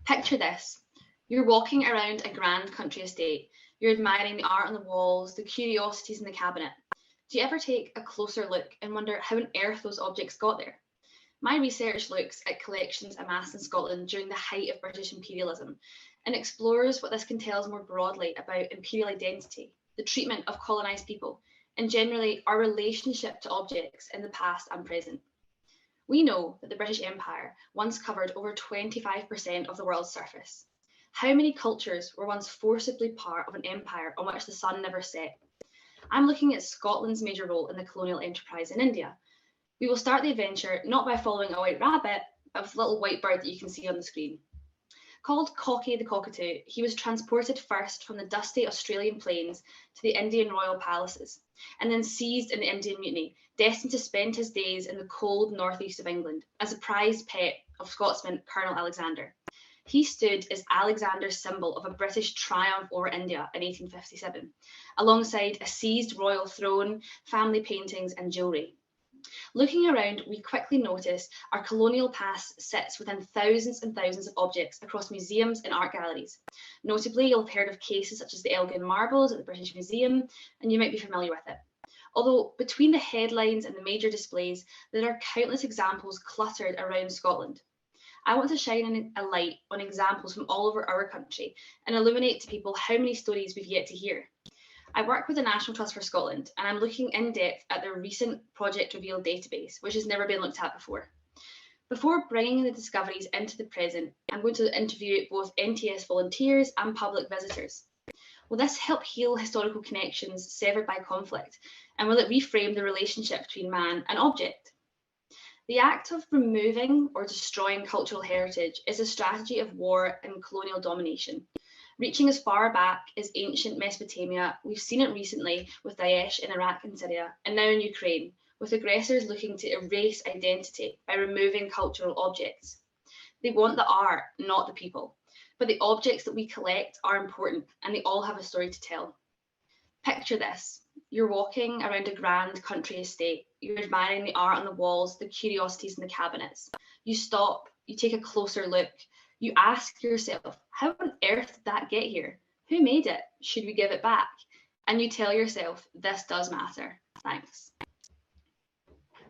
Picture this. You're walking around a grand country estate. You're admiring the art on the walls, the curiosities in the cabinet. Do you ever take a closer look and wonder how on earth those objects got there? My research looks at collections amassed in Scotland during the height of British imperialism and explores what this can tell us more broadly about imperial identity, the treatment of colonised people, and generally our relationship to objects in the past and present. We know that the British Empire once covered over 25% of the world's surface. How many cultures were once forcibly part of an empire on which the sun never set? I'm looking at Scotland's major role in the colonial enterprise in India. We will start the adventure not by following a white rabbit, but with a little white bird that you can see on the screen. Called Cocky the Cockatoo, he was transported first from the dusty Australian plains to the Indian royal palaces, and then seized in the Indian Mutiny, destined to spend his days in the cold northeast of England as a prized pet of Scotsman Colonel Alexander. He stood as Alexander's symbol of a British triumph over India in 1857, alongside a seized royal throne, family paintings, and jewellery. Looking around, we quickly notice our colonial past sits within thousands and thousands of objects across museums and art galleries. Notably, you'll have heard of cases such as the Elgin marbles at the British Museum, and you might be familiar with it. Although between the headlines and the major displays, there are countless examples cluttered around Scotland. I want to shine a light on examples from all over our country and illuminate to people how many stories we've yet to hear. I work with the National Trust for Scotland, and I'm looking in depth at their recent Project Reveal database, which has never been looked at before. Before bringing the discoveries into the present, I'm going to interview both NTS volunteers and public visitors. Will this help heal historical connections severed by conflict, and will it reframe the relationship between man and object? The act of removing or destroying cultural heritage is a strategy of war and colonial domination. Reaching as far back as ancient Mesopotamia, we've seen it recently with Daesh in Iraq and Syria, and now in Ukraine, with aggressors looking to erase identity by removing cultural objects. They want the art, not the people. But the objects that we collect are important, and they all have a story to tell. Picture this. You're walking around a grand country estate. You're admiring the art on the walls, the curiosities in the cabinets. You stop, you take a closer look. You ask yourself, how on earth did that get here? Who made it? Should we give it back? And you tell yourself, this does matter. Thanks.